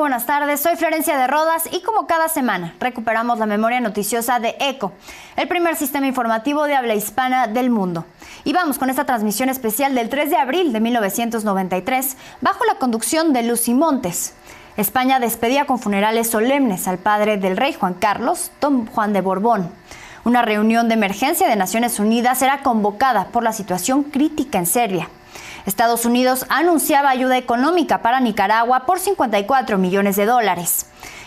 buenas tardes, soy Florencia de Rodas y como cada semana recuperamos la memoria noticiosa de ECO, el primer sistema informativo de habla hispana del mundo. Y vamos con esta transmisión especial del 3 de abril de 1993 bajo la conducción de Lucy Montes. España despedía con funerales solemnes al padre del rey Juan Carlos, don Juan de Borbón. Una reunión de emergencia de Naciones Unidas era convocada por la situación crítica en Serbia. Estados Unidos anunciaba ayuda económica para Nicaragua por $54 millones.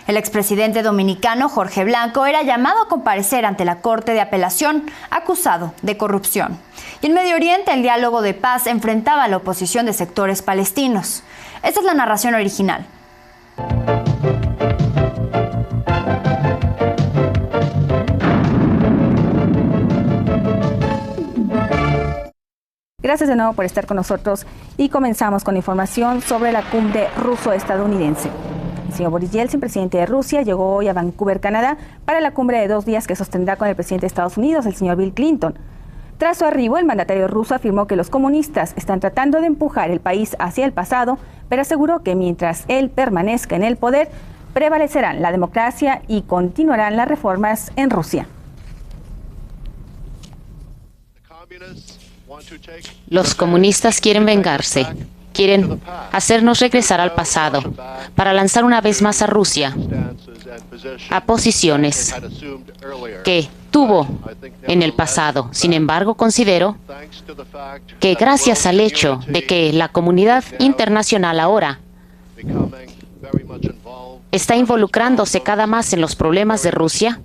El expresidente dominicano Jorge Blanco era llamado a comparecer ante la Corte de Apelación acusado de corrupción. Y en Medio Oriente el diálogo de paz enfrentaba a la oposición de sectores palestinos. Esta es la narración original. Gracias de nuevo por estar con nosotros y comenzamos con información sobre la cumbre ruso-estadounidense. El señor Boris Yeltsin, presidente de Rusia, llegó hoy a Vancouver, Canadá, para la cumbre de 2 días que sostendrá con el presidente de Estados Unidos, el señor Bill Clinton. Tras su arribo, el mandatario ruso afirmó que los comunistas están tratando de empujar el país hacia el pasado, pero aseguró que mientras él permanezca en el poder, prevalecerán la democracia y continuarán las reformas en Rusia. Los comunistas quieren vengarse, quieren hacernos regresar al pasado para lanzar una vez más a Rusia a posiciones que tuvo en el pasado. Sin embargo, considero que gracias al hecho de que la comunidad internacional ahora está involucrándose cada más en los problemas de Rusia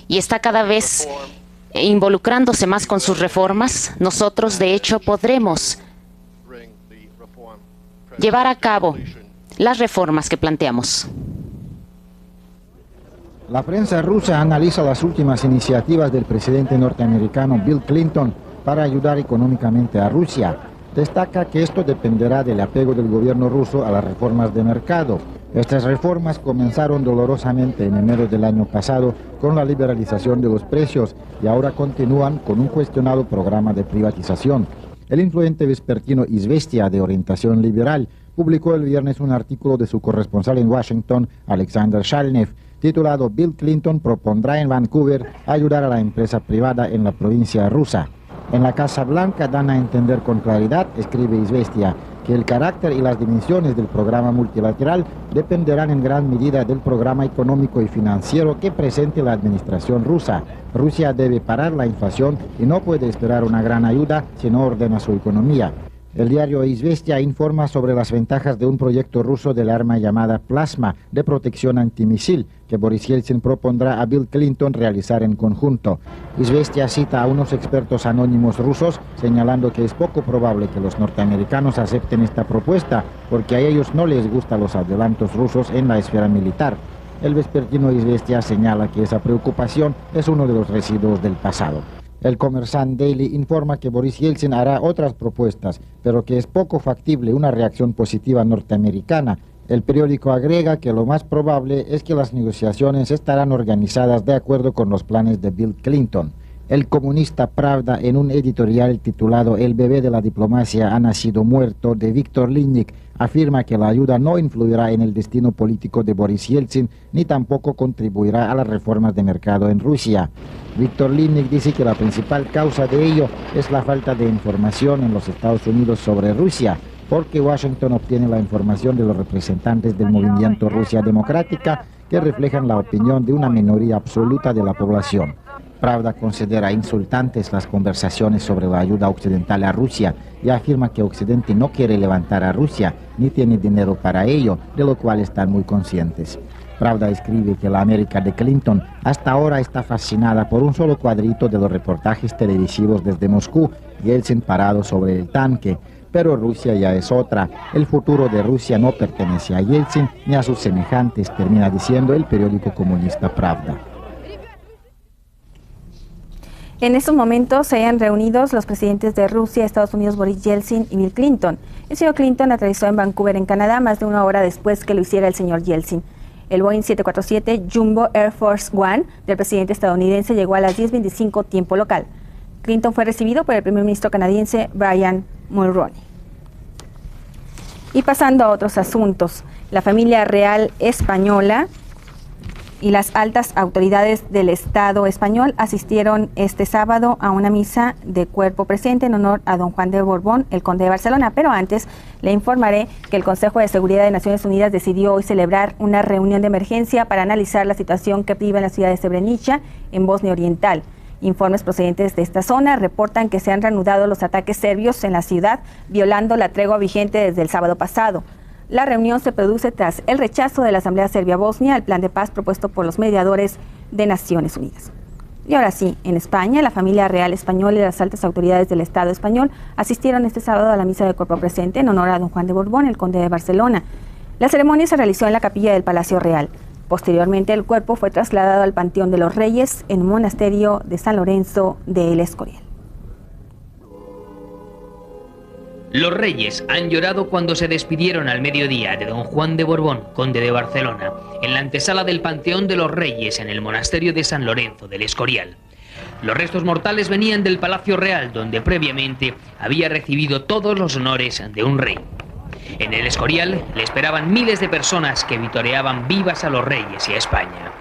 y está cada vez involucrándose más con sus reformas, nosotros de hecho podremos llevar a cabo las reformas que planteamos. La prensa rusa analiza las últimas iniciativas del presidente norteamericano Bill Clinton para ayudar económicamente a Rusia. Destaca que esto dependerá del apego del gobierno ruso a las reformas de mercado. Estas reformas comenzaron dolorosamente en enero del año pasado con la liberalización de los precios y ahora continúan con un cuestionado programa de privatización. El influyente vespertino Izvestia, de orientación liberal, publicó el viernes un artículo de su corresponsal en Washington, Alexander Shalnev, titulado Bill Clinton propondrá en Vancouver ayudar a la empresa privada en la provincia rusa. En la Casa Blanca dan a entender con claridad, escribe Izvestia, que el carácter y las dimensiones del programa multilateral dependerán en gran medida del programa económico y financiero que presente la administración rusa. Rusia debe parar la inflación y no puede esperar una gran ayuda si no ordena su economía. El diario Izvestia informa sobre las ventajas de un proyecto ruso del arma llamada Plasma de protección antimisil que Boris Yeltsin propondrá a Bill Clinton realizar en conjunto. Izvestia cita a unos expertos anónimos rusos señalando que es poco probable que los norteamericanos acepten esta propuesta porque a ellos no les gustan los adelantos rusos en la esfera militar. El vespertino Izvestia señala que esa preocupación es uno de los residuos del pasado. El Kommersant Daily informa que Boris Yeltsin hará otras propuestas, pero que es poco factible una reacción positiva norteamericana. El periódico agrega que lo más probable es que las negociaciones estarán organizadas de acuerdo con los planes de Bill Clinton. El comunista Pravda, en un editorial titulado El bebé de la diplomacia ha nacido muerto, de Víctor Linnik, afirma que la ayuda no influirá en el destino político de Boris Yeltsin, ni tampoco contribuirá a las reformas de mercado en Rusia. Víctor Linnik dice que la principal causa de ello es la falta de información en los Estados Unidos sobre Rusia, porque Washington obtiene la información de los representantes del movimiento Rusia Democrática que reflejan la opinión de una minoría absoluta de la población. Pravda considera insultantes las conversaciones sobre la ayuda occidental a Rusia y afirma que Occidente no quiere levantar a Rusia ni tiene dinero para ello, de lo cual están muy conscientes. Pravda escribe que la América de Clinton hasta ahora está fascinada por un solo cuadrito de los reportajes televisivos desde Moscú, Yeltsin parado sobre el tanque. Pero Rusia ya es otra. El futuro de Rusia no pertenece a Yeltsin ni a sus semejantes, termina diciendo el periódico comunista Pravda. En estos momentos se hayan reunidos los presidentes de Rusia, Estados Unidos, Boris Yeltsin y Bill Clinton. El señor Clinton aterrizó en Vancouver, en Canadá, más de 1 hora después que lo hiciera el señor Yeltsin. El Boeing 747 Jumbo Air Force One del presidente estadounidense llegó a las 10:25 tiempo local. Clinton fue recibido por el primer ministro canadiense Brian Mulroney. Y pasando a otros asuntos, La familia real española y las altas autoridades del Estado español asistieron este sábado a una misa de cuerpo presente en honor a don Juan de Borbón, el conde de Barcelona. Pero antes le informaré que el Consejo de Seguridad de Naciones Unidas decidió hoy celebrar una reunión de emergencia para analizar la situación que vive en la ciudad de Srebrenica, en Bosnia Oriental. Informes procedentes de esta zona reportan que se han reanudado los ataques serbios en la ciudad, violando la tregua vigente desde el sábado pasado. La reunión se produce tras el rechazo de la Asamblea Serbia-Bosnia al plan de paz propuesto por los mediadores de Naciones Unidas. Y ahora sí, en España, la familia real española y las altas autoridades del Estado español asistieron este sábado a la misa de cuerpo presente en honor a don Juan de Borbón, el conde de Barcelona. La ceremonia se realizó en la capilla del Palacio Real. Posteriormente, el cuerpo fue trasladado al Panteón de los Reyes en un monasterio de San Lorenzo de El Escorial. Los reyes han llorado cuando se despidieron al mediodía de don Juan de Borbón, conde de Barcelona, en la antesala del Panteón de los Reyes en el monasterio de San Lorenzo del Escorial. Los restos mortales venían del Palacio Real, donde previamente había recibido todos los honores de un rey. En el Escorial le esperaban miles de personas que vitoreaban vivas a los reyes y a España.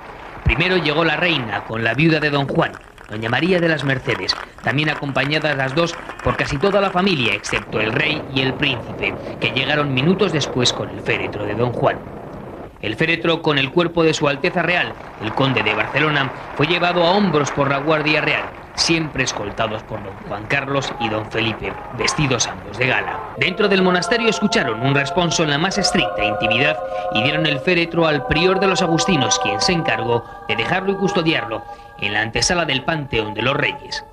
Primero llegó la reina con la viuda de don Juan, doña María de las Mercedes, también acompañadas las dos por casi toda la familia, excepto el rey y el príncipe, que llegaron minutos después con el féretro de don Juan. El féretro con el cuerpo de su Alteza Real, el conde de Barcelona, fue llevado a hombros por la Guardia Real, siempre escoltados por don Juan Carlos y don Felipe, vestidos ambos de gala. Dentro del monasterio escucharon un responso en la más estricta intimidad y dieron el féretro al prior de los agustinos, quien se encargó de dejarlo y custodiarlo en la antesala del Panteón de los Reyes.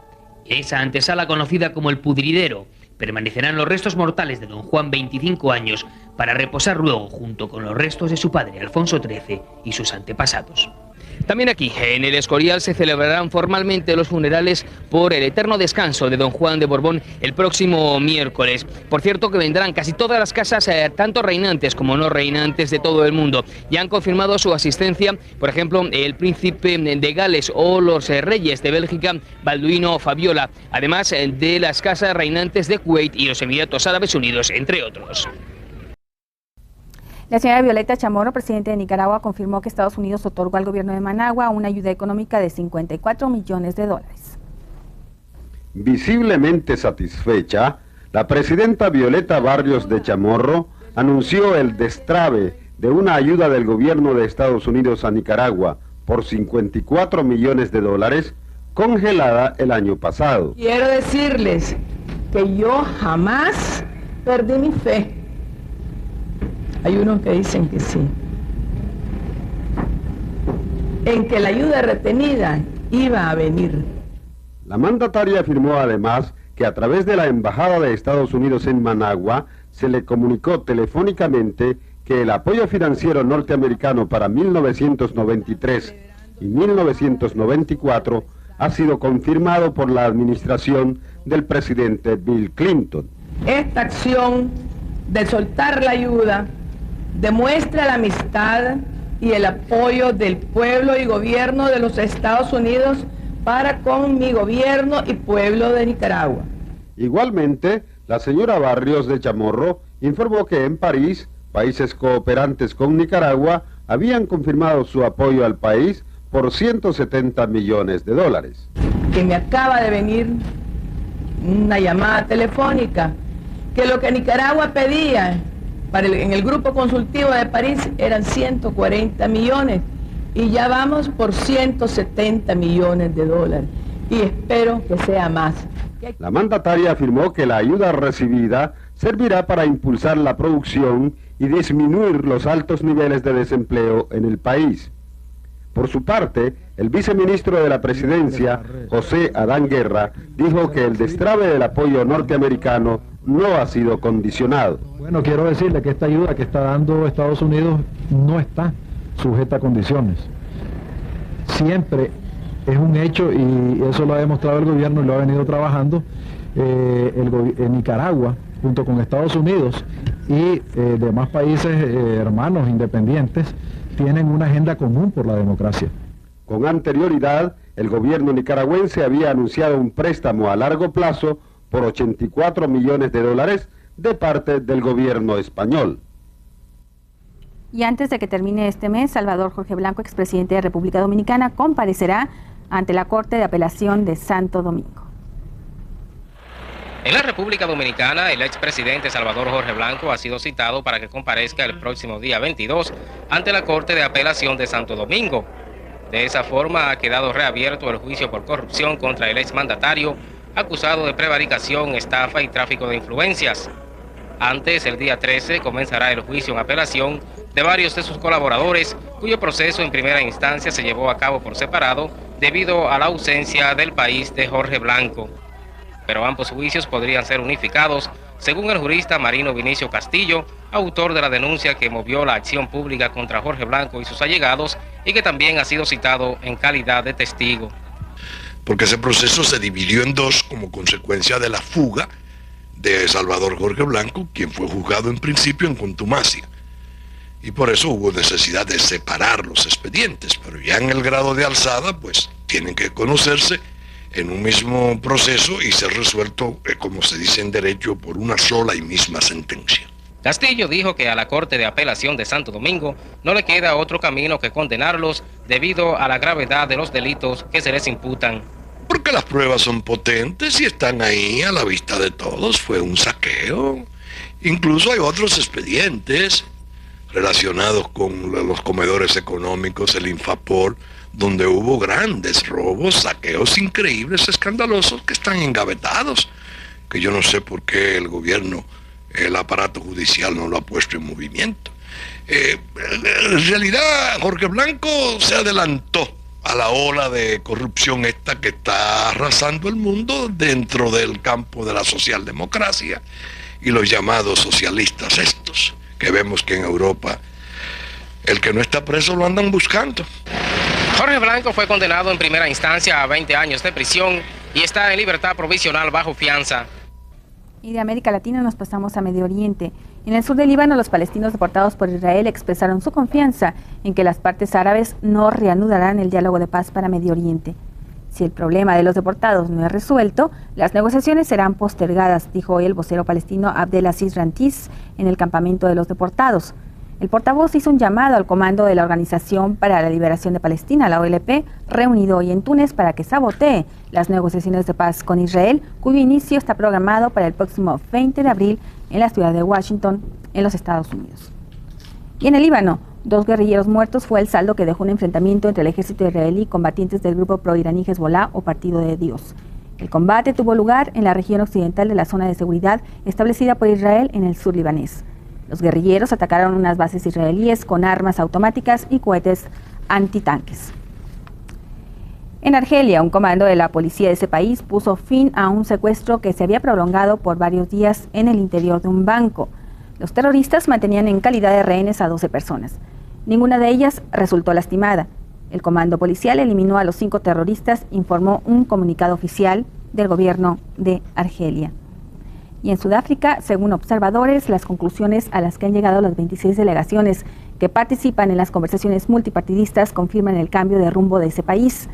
En esa antesala, conocida como el Pudridero, permanecerán los restos mortales de don Juan, 25 años, para reposar luego junto con los restos de su padre Alfonso XIII y sus antepasados. También aquí, en el Escorial, se celebrarán formalmente los funerales por el eterno descanso de don Juan de Borbón el próximo miércoles. Por cierto, que vendrán casi todas las casas, tanto reinantes como no reinantes, de todo el mundo. Ya han confirmado su asistencia, por ejemplo, el príncipe de Gales o los reyes de Bélgica, Balduino o Fabiola, además de las casas reinantes de Kuwait y los Emiratos Árabes Unidos, entre otros. La señora Violeta Chamorro, presidente de Nicaragua, confirmó que Estados Unidos otorgó al gobierno de Managua una ayuda económica de $54 millones. Visiblemente satisfecha, la presidenta Violeta Barrios de Chamorro anunció el destrabe de una ayuda del gobierno de Estados Unidos a Nicaragua por $54 millones, congelada el año pasado. Quiero decirles que yo jamás perdí mi fe. Hay unos que dicen que sí, en que la ayuda retenida iba a venir. La mandataria afirmó además que a través de la Embajada de Estados Unidos en Managua se le comunicó telefónicamente que el apoyo financiero norteamericano para 1993 y 1994 ha sido confirmado por la administración del presidente Bill Clinton. Esta acción de soltar la ayuda demuestra la amistad y el apoyo del pueblo y gobierno de los Estados Unidos para con mi gobierno y pueblo de Nicaragua. Igualmente, la señora Barrios de Chamorro informó que en París, países cooperantes con Nicaragua habían confirmado su apoyo al país por $170 millones. Que me acaba de venir una llamada telefónica que lo que Nicaragua pedía en el grupo consultivo de París eran 140 millones y ya vamos por $170 millones y espero que sea más. La mandataria afirmó que la ayuda recibida servirá para impulsar la producción y disminuir los altos niveles de desempleo en el país. Por su parte, el viceministro de la Presidencia, José Adán Guerra, dijo que el destrabe del apoyo norteamericano no ha sido condicionado. Bueno, quiero decirle que esta ayuda que está dando Estados Unidos no está sujeta a condiciones. Siempre es un hecho, y eso lo ha demostrado el gobierno y lo ha venido trabajando, en Nicaragua, junto con Estados Unidos y demás países hermanos independientes, tienen una agenda común por la democracia. Con anterioridad, el gobierno nicaragüense había anunciado un préstamo a largo plazo por $84 millones de parte del gobierno español. Y antes de que termine este mes, Salvador Jorge Blanco, expresidente de República Dominicana, comparecerá ante la Corte de Apelación de Santo Domingo. En la República Dominicana, el expresidente Salvador Jorge Blanco ha sido citado para que comparezca el próximo día 22 ante la Corte de Apelación de Santo Domingo. De esa forma ha quedado reabierto el juicio por corrupción contra el exmandatario, acusado de prevaricación, estafa y tráfico de influencias. Antes, el día 13, comenzará el juicio en apelación de varios de sus colaboradores, cuyo proceso en primera instancia se llevó a cabo por separado debido a la ausencia del país de Jorge Blanco. Pero ambos juicios podrían ser unificados, según el jurista Marino Vinicio Castillo, autor de la denuncia que movió la acción pública contra Jorge Blanco y sus allegados, y que también ha sido citado en calidad de testigo. Porque ese proceso se dividió en dos como consecuencia de la fuga de Salvador Jorge Blanco, quien fue juzgado en principio en contumacia. Y por eso hubo necesidad de separar los expedientes, pero ya en el grado de alzada, pues tienen que conocerse en un mismo proceso y ser resuelto, como se dice en derecho, por una sola y misma sentencia. Castillo dijo que a la Corte de Apelación de Santo Domingo no le queda otro camino que condenarlos debido a la gravedad de los delitos que se les imputan. Porque las pruebas son potentes y están ahí a la vista de todos. Fue un saqueo. Incluso hay otros expedientes relacionados con los comedores económicos, el Infapor, donde hubo grandes robos, saqueos increíbles, escandalosos, que están engavetados, que yo no sé por qué el gobierno, el aparato judicial no lo ha puesto en movimiento. En realidad, Jorge Blanco se adelantó a la ola de corrupción esta que está arrasando el mundo dentro del campo de la socialdemocracia y los llamados socialistas estos, que vemos que en Europa el que no está preso lo andan buscando. Jorge Blanco fue condenado en primera instancia a 20 años de prisión y está en libertad provisional bajo fianza. Y de América Latina nos pasamos a Medio Oriente. En el sur del Líbano, los palestinos deportados por Israel expresaron su confianza en que las partes árabes no reanudarán el diálogo de paz para Medio Oriente. Si el problema de los deportados no es resuelto, las negociaciones serán postergadas, dijo hoy el vocero palestino Abdelaziz Rantiz en el campamento de los deportados. El portavoz hizo un llamado al comando de la Organización para la Liberación de Palestina, la OLP, reunido hoy en Túnez para que sabotee las negociaciones de paz con Israel, cuyo inicio está programado para el próximo 20 de abril en la ciudad de Washington, en los Estados Unidos. Y en el Líbano, 2 guerrilleros muertos fue el saldo que dejó un enfrentamiento entre el ejército israelí y combatientes del grupo pro-iraní Hezbollah o Partido de Dios. El combate tuvo lugar en la región occidental de la zona de seguridad establecida por Israel en el sur libanés. Los guerrilleros atacaron unas bases israelíes con armas automáticas y cohetes antitanques. En Argelia, un comando de la policía de ese país puso fin a un secuestro que se había prolongado por varios días en el interior de un banco. Los terroristas mantenían en calidad de rehenes a 12 personas. Ninguna de ellas resultó lastimada. El comando policial eliminó a los 5 terroristas, informó un comunicado oficial del gobierno de Argelia. Y en Sudáfrica, según observadores, las conclusiones a las que han llegado las 26 delegaciones que participan en las conversaciones multipartidistas confirman el cambio de rumbo de ese país.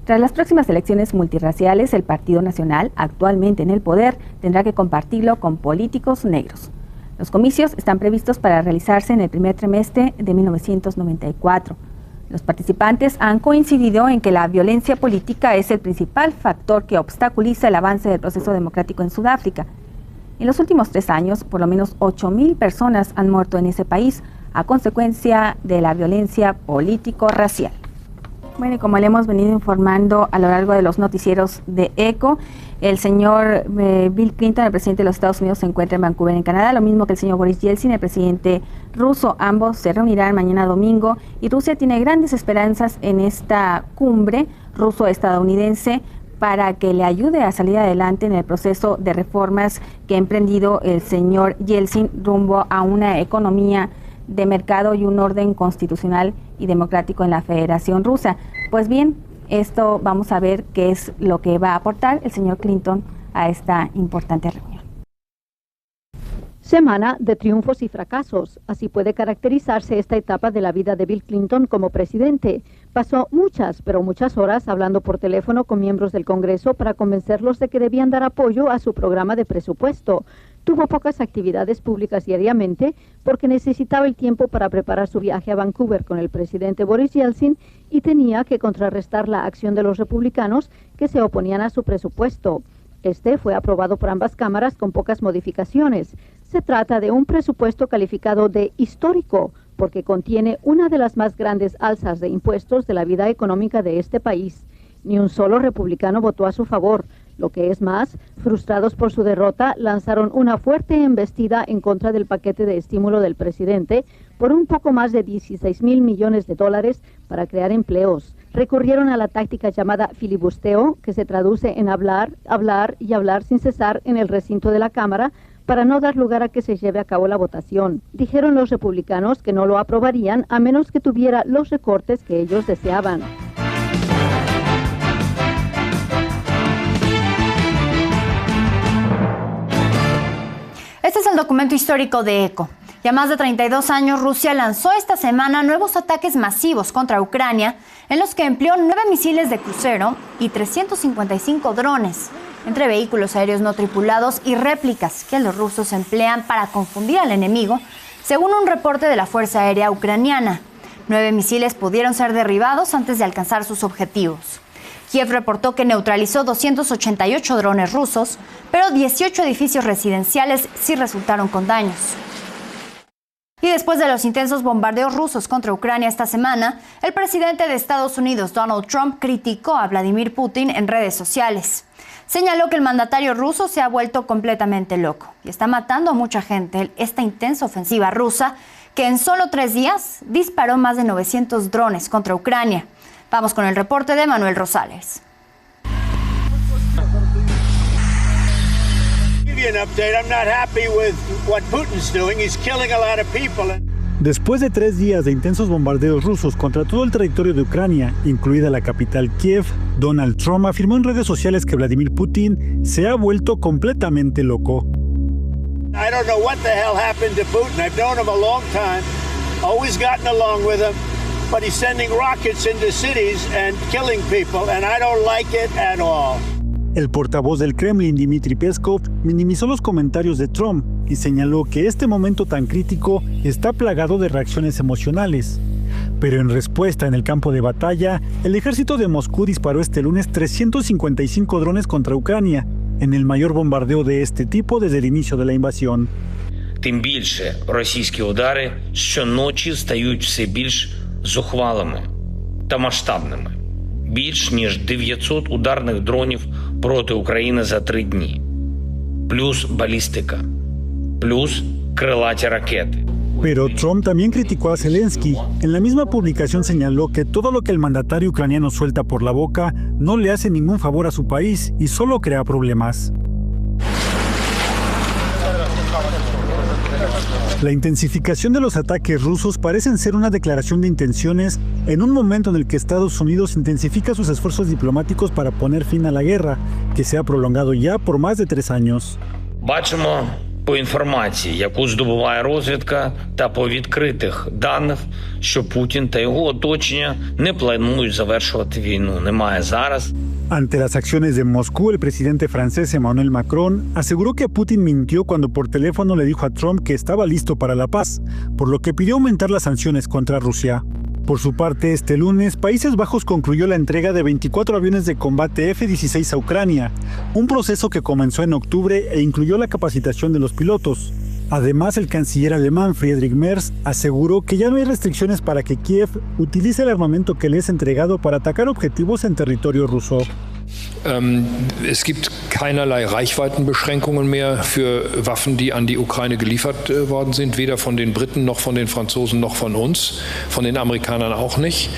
Tras las próximas elecciones multirraciales, el Partido Nacional, actualmente en el poder, tendrá que compartirlo con políticos negros. Los comicios están previstos para realizarse en el primer trimestre de 1994. Los participantes han coincidido en que la violencia política es el principal factor que obstaculiza el avance del proceso democrático en Sudáfrica. En los últimos 3 años, por lo menos 8.000 personas han muerto en ese país a consecuencia de la violencia político-racial. Bueno, y como le hemos venido informando a lo largo de los noticieros de ECO, el señor Bill Clinton, el presidente de los Estados Unidos, se encuentra en Vancouver, en Canadá, lo mismo que el señor Boris Yeltsin, el presidente ruso. Ambos se reunirán mañana domingo y Rusia tiene grandes esperanzas en esta cumbre ruso-estadounidense para que le ayude a salir adelante en el proceso de reformas que ha emprendido el señor Yeltsin rumbo a una economía de mercado y un orden constitucional y democrático en la Federación Rusa. Pues bien, esto vamos a ver qué es lo que va a aportar el señor Clinton a esta importante reunión. Semana de triunfos y fracasos. Así puede caracterizarse esta etapa de la vida de Bill Clinton como presidente. Pasó muchas, pero muchas horas hablando por teléfono con miembros del Congreso para convencerlos de que debían dar apoyo a su programa de presupuesto. Tuvo pocas actividades públicas diariamente porque necesitaba el tiempo para preparar su viaje a Vancouver con el presidente Boris Yeltsin y tenía que contrarrestar la acción de los republicanos que se oponían a su presupuesto. Este fue aprobado por ambas cámaras con pocas modificaciones. Se trata de un presupuesto calificado de histórico porque contiene una de las más grandes alzas de impuestos de la vida económica de este país. Ni un solo republicano votó a su favor. Lo que es más, frustrados por su derrota, lanzaron una fuerte embestida en contra del paquete de estímulo del presidente por un poco más de 16,000 millones de dólares para crear empleos. Recurrieron a la táctica llamada filibusteo, que se traduce en hablar, hablar y hablar sin cesar en el recinto de la Cámara para no dar lugar a que se lleve a cabo la votación. Dijeron los republicanos que no lo aprobarían a menos que tuviera los recortes que ellos deseaban. Este es el documento histórico de ECO. Ya más de 32 años, Rusia lanzó esta semana nuevos ataques masivos contra Ucrania, en los que empleó 9 misiles de crucero y 355 drones, entre vehículos aéreos no tripulados y réplicas que los rusos emplean para confundir al enemigo, según un reporte de la Fuerza Aérea Ucraniana. 9 misiles pudieron ser derribados antes de alcanzar sus objetivos. Kiev reportó que neutralizó 288 drones rusos, pero 18 edificios residenciales sí resultaron con daños. Y después de los intensos bombardeos rusos contra Ucrania esta semana, el presidente de Estados Unidos, Donald Trump, criticó a Vladimir Putin en redes sociales. Señaló que el mandatario ruso se ha vuelto completamente loco y está matando a mucha gente esta intensa ofensiva rusa que en solo 3 días disparó más de 900 drones contra Ucrania. Vamos con el reporte de Manuel Rosales. Después de 3 días de intensos bombardeos rusos contra todo el territorio de Ucrania, incluida la capital Kiev, Donald Trump afirmó en redes sociales que Vladimir Putin se ha vuelto completamente loco. I don't know what the hell happened to Putin. I've known him a long time, always gotten along with him. But he's sending rockets into cities and killing people, and I don't like it at all. El portavoz del Kremlin, Dmitry Peskov, minimizó los comentarios de Trump y señaló que este momento tan crítico está plagado de reacciones emocionales. Pero en respuesta en el campo de batalla, el ejército de Moscú disparó este lunes 355 drones contra Ucrania, en el mayor bombardeo de este tipo desde el inicio de la invasión. Тим більше російські удари щоночі стають все більш зухвалими та масштабними. Більш ніж 900 ударних дронів проти України за 3 дні. Плюс балістика. Плюс крилаті ракети. Pero Trump también criticó a Zelensky. En la misma publicación señaló que todo lo que el mandatario ucraniano suelta por la boca no le hace ningún favor a su país y solo crea problemas. La intensificación de los ataques rusos parecen ser una declaración de intenciones en un momento en el que Estados Unidos intensifica sus esfuerzos diplomáticos para poner fin a la guerra, que se ha prolongado ya por más de 3 años. Бачимо по інформації, яку здобуває розвідка, та по відкритих даних, що Путін та його оточення не планують завершувати війну. Немає зараз. Ante las acciones de Moscú, el presidente francés Emmanuel Macron aseguró que Putin mintió cuando por teléfono le dijo a Trump que estaba listo para la paz, por lo que pidió aumentar las sanciones contra Rusia. Por su parte, este lunes, Países Bajos concluyó la entrega de 24 aviones de combate F-16 a Ucrania, un proceso que comenzó en octubre e incluyó la capacitación de los pilotos. Además, el canciller alemán Friedrich Merz aseguró que ya no hay restricciones para que Kiev utilice el armamento que le es entregado para atacar objetivos en territorio ruso. Es gibt keinerlei Reichweitenbeschränkungen mehr für Waffen, die an die Ukraine geliefert worden sind, weder von den Briten noch von den Franzosen noch von uns, von den Amerikanern auch nicht.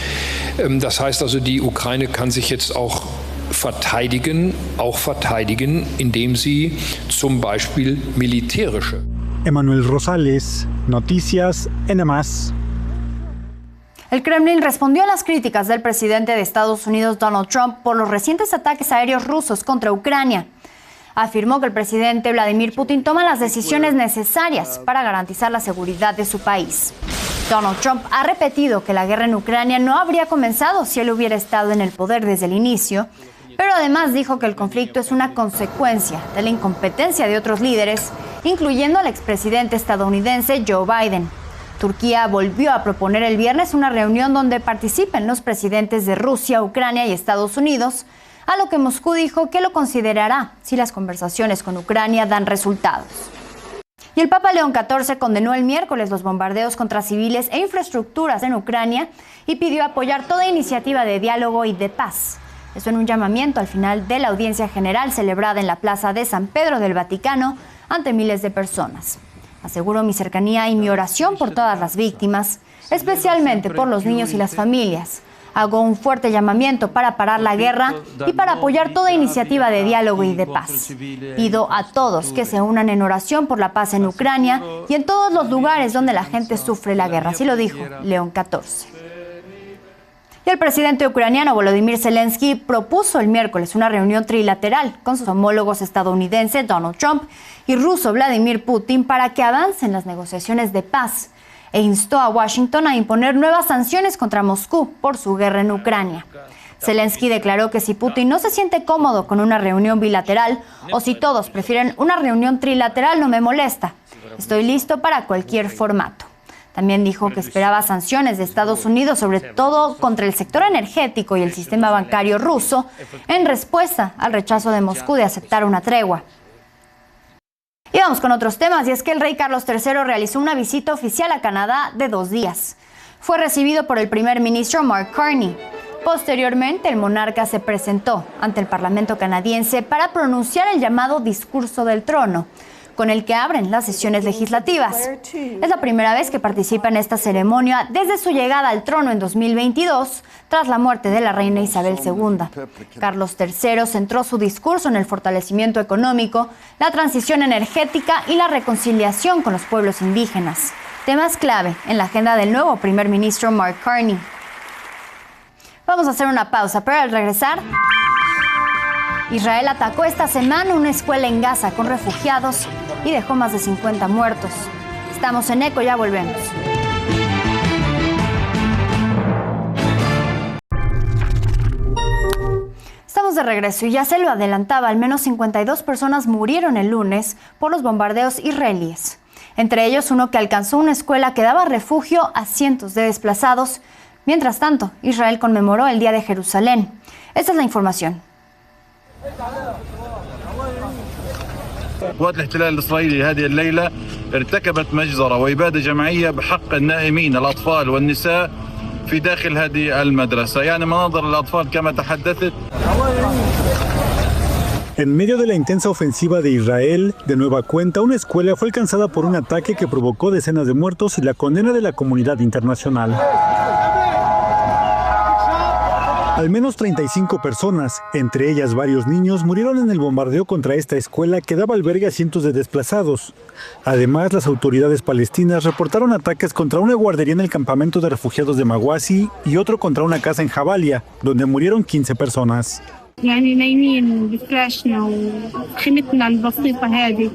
Das heißt also, die Ukraine kann sich jetzt auch verteidigen, indem sie zum Beispiel militärische. Emanuel Rosales, Noticias NM+. El Kremlin respondió a las críticas del presidente de Estados Unidos, Donald Trump, por los recientes ataques aéreos rusos contra Ucrania. Afirmó que el presidente Vladimir Putin toma las decisiones necesarias para garantizar la seguridad de su país. Donald Trump ha repetido que la guerra en Ucrania no habría comenzado si él hubiera estado en el poder desde el inicio, Pero además dijo que el conflicto es una consecuencia de la incompetencia de otros líderes, incluyendo al expresidente estadounidense Joe Biden. Turquía volvió a proponer el viernes una reunión donde participen los presidentes de Rusia, Ucrania y Estados Unidos, a lo que Moscú dijo que lo considerará si las conversaciones con Ucrania dan resultados. Y el Papa León XIV condenó el miércoles los bombardeos contra civiles e infraestructuras en Ucrania y pidió apoyar toda iniciativa de diálogo y de paz. Eso en un llamamiento al final de la audiencia general celebrada en la Plaza de San Pedro del Vaticano ante miles de personas. Aseguró mi cercanía y mi oración por todas las víctimas, especialmente por los niños y las familias. Hago un fuerte llamamiento para parar la guerra y para apoyar toda iniciativa de diálogo y de paz. Pido a todos que se unan en oración por la paz en Ucrania y en todos los lugares donde la gente sufre la guerra. Así lo dijo León XIV. Y el presidente ucraniano Volodymyr Zelensky propuso el miércoles una reunión trilateral con sus homólogos estadounidenses Donald Trump y ruso Vladimir Putin para que avancen las negociaciones de paz, e instó a Washington a imponer nuevas sanciones contra Moscú por su guerra en Ucrania. Zelensky declaró que si Putin no se siente cómodo con una reunión bilateral o si todos prefieren una reunión trilateral, no me molesta. Estoy listo para cualquier formato. También dijo que esperaba sanciones de Estados Unidos, sobre todo contra el sector energético y el sistema bancario ruso, en respuesta al rechazo de Moscú de aceptar una tregua. Y vamos con otros temas, y es que el rey Carlos III realizó una visita oficial a Canadá de 2 días. Fue recibido por el primer ministro Mark Carney. Posteriormente, el monarca se presentó ante el Parlamento canadiense para pronunciar el llamado Discurso del Trono, con el que abren las sesiones legislativas. Es la primera vez que participa en esta ceremonia desde su llegada al trono en 2022, tras la muerte de la reina Isabel II. Carlos III centró su discurso en el fortalecimiento económico, la transición energética y la reconciliación con los pueblos indígenas, temas clave en la agenda del nuevo primer ministro Mark Carney. Vamos a hacer una pausa, pero al regresar, Israel atacó esta semana una escuela en Gaza con refugiados y dejó más de 50 muertos. Estamos en ECO, ya volvemos. Estamos de regreso y ya se lo adelantaba, al menos 52 personas murieron el lunes por los bombardeos israelíes. Entre ellos uno que alcanzó una escuela que daba refugio a cientos de desplazados. Mientras tanto, Israel conmemoró el Día de Jerusalén. Esta es la información. قوات الاحتلال الإسرائيلي هذه الليلة ارتكبت مجزرة وإبادة جماعية بحق النائمين الأطفال والنساء في داخل هذه المدرسة يعني مناظر الأطفال كما تحدثت. En medio de la intensa ofensiva de Israel, de nueva cuenta, una escuela fue alcanzada por un ataque que provocó decenas de muertos y la condena de la comunidad internacional. Al menos 35 personas, entre ellas varios niños, murieron en el bombardeo contra esta escuela que daba albergue a cientos de desplazados. Además, las autoridades palestinas reportaron ataques contra una guardería en el campamento de refugiados de Mawasi y otro contra una casa en Jabalia, donde murieron 15 personas. يعني نايمين بفراشنا وخيمتنا البسيطة هذه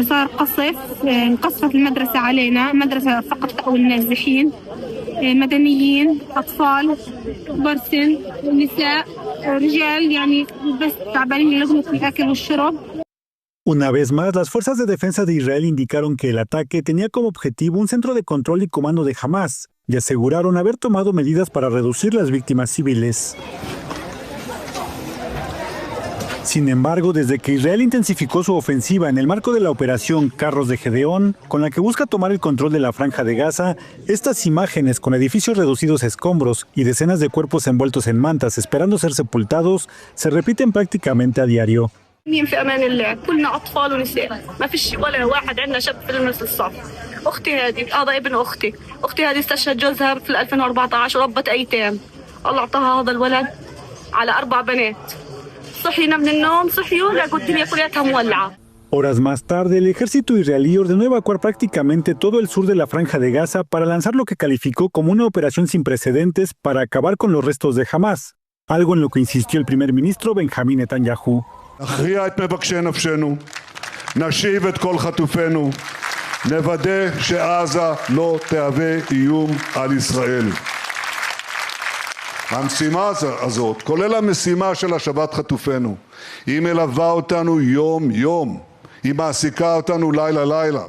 صار قصف انقصفت المدرسة علينا مدرسة فقط تأوي النازحين مدنيين أطفال كبار سن نساء رجال يعني بس تعبانين لقمة الأكل والشرب. Una vez más, las fuerzas de defensa de Israel indicaron que el ataque tenía como objetivo un centro de control y comando de Hamas y aseguraron haber tomado medidas para reducir las víctimas civiles. Sin embargo, desde que Israel intensificó su ofensiva en el marco de la operación Carros de Gedeón, con la que busca tomar el control de la Franja de Gaza, estas imágenes con edificios reducidos a escombros y decenas de cuerpos envueltos en mantas esperando ser sepultados se repiten prácticamente a diario. في أمان الله كلنا أطفال ونساء ما فيش ولا واحد عندنا شاب في نص الصف. أختي هذه هذا ابن أختي هذه استشهد جوزها في 2014 وربت أيتام. الله أعطاها هذا الولد على 4 بنات. صحينا من النوم صحيوا لقوا الدنيا كلها مولعة. Horas más tarde, el ejército israelí ordenó evacuar prácticamente todo el sur de la Franja de Gaza para lanzar lo que calificó como una operación sin precedentes para acabar con los restos de Hamas, algo en lo que insistió el primer ministro Benjamín Netanyahu. נכריע את מבקשי נפשנו, נשיב את כל חטופינו, נוודא שעזה לא תהווה איום על ישראל. המשימה הזאת, כולל המשימה של השבת חטופינו, היא מלווה אותנו יום-יום, היא מעסיקה אותנו לילה-לילה.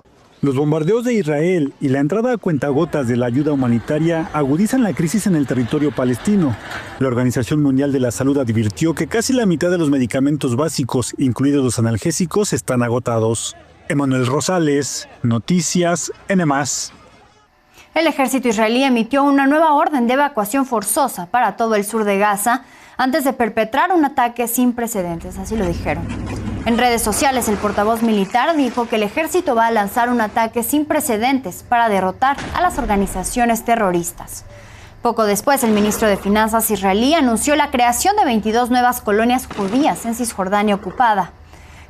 Los bombardeos de Israel y la entrada a cuentagotas de la ayuda humanitaria agudizan la crisis en el territorio palestino. La Organización Mundial de la Salud advirtió que casi la mitad de los medicamentos básicos, incluidos los analgésicos, están agotados. Emanuel Rosales, Noticias NM+. El ejército israelí emitió una nueva orden de evacuación forzosa para todo el sur de Gaza antes de perpetrar un ataque sin precedentes, así lo dijeron. En redes sociales, el portavoz militar dijo que el ejército va a lanzar un ataque sin precedentes para derrotar a las organizaciones terroristas. Poco después, el ministro de Finanzas israelí anunció la creación de 22 nuevas colonias judías en Cisjordania ocupada.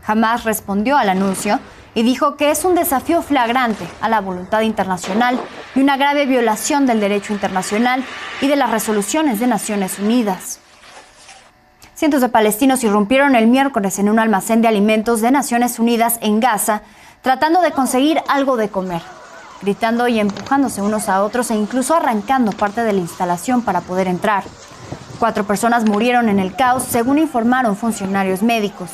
Hamás respondió al anuncio y dijo que es un desafío flagrante a la voluntad internacional y una grave violación del derecho internacional y de las resoluciones de Naciones Unidas. Cientos de palestinos irrumpieron el miércoles en un almacén de alimentos de Naciones Unidas en Gaza, tratando de conseguir algo de comer, gritando y empujándose unos a otros e incluso arrancando parte de la instalación para poder entrar. 4 personas murieron en el caos, según informaron funcionarios médicos.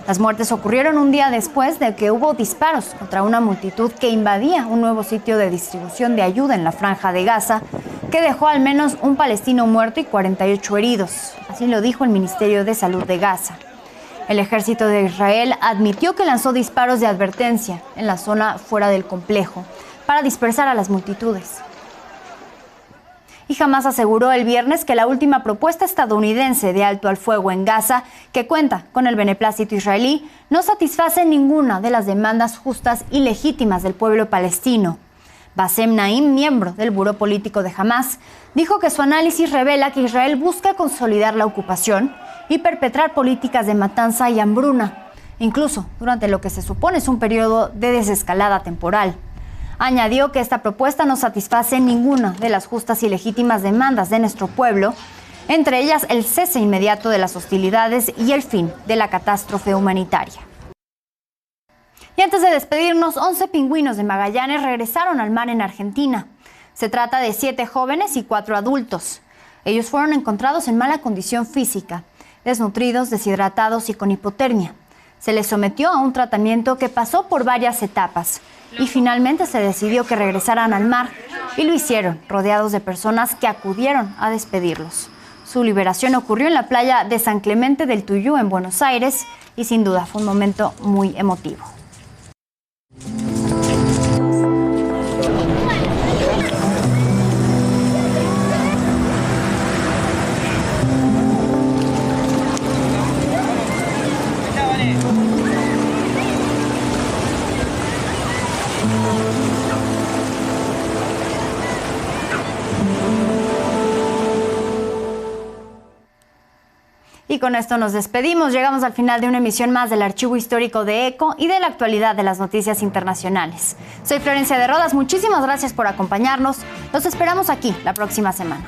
Las muertes ocurrieron un día después de que hubo disparos contra una multitud que invadía un nuevo sitio de distribución de ayuda en la Franja de Gaza, que dejó al menos un palestino muerto y 48 heridos. Así lo dijo el Ministerio de Salud de Gaza. El ejército de Israel admitió que lanzó disparos de advertencia en la zona fuera del complejo para dispersar a las multitudes. Y Hamás aseguró el viernes que la última propuesta estadounidense de alto al fuego en Gaza, que cuenta con el beneplácito israelí, no satisface ninguna de las demandas justas y legítimas del pueblo palestino. Bassem Naim, miembro del Buró Político de Hamás, dijo que su análisis revela que Israel busca consolidar la ocupación y perpetrar políticas de matanza y hambruna, incluso durante lo que se supone es un periodo de desescalada temporal. Añadió que esta propuesta no satisface ninguna de las justas y legítimas demandas de nuestro pueblo, entre ellas el cese inmediato de las hostilidades y el fin de la catástrofe humanitaria. Y antes de despedirnos, 11 pingüinos de Magallanes regresaron al mar en Argentina. Se trata de 7 jóvenes y 4 adultos. Ellos fueron encontrados en mala condición física, desnutridos, deshidratados y con hipotermia. Se les sometió a un tratamiento que pasó por varias etapas y finalmente se decidió que regresaran al mar y lo hicieron rodeados de personas que acudieron a despedirlos. Su liberación ocurrió en la playa de San Clemente del Tuyú en Buenos Aires y sin duda fue un momento muy emotivo. Y con esto nos despedimos. Llegamos al final de una emisión más del Archivo Histórico de ECO y de la actualidad de las noticias internacionales. Soy Florencia de Rodas. Muchísimas gracias por acompañarnos. Los esperamos aquí la próxima semana.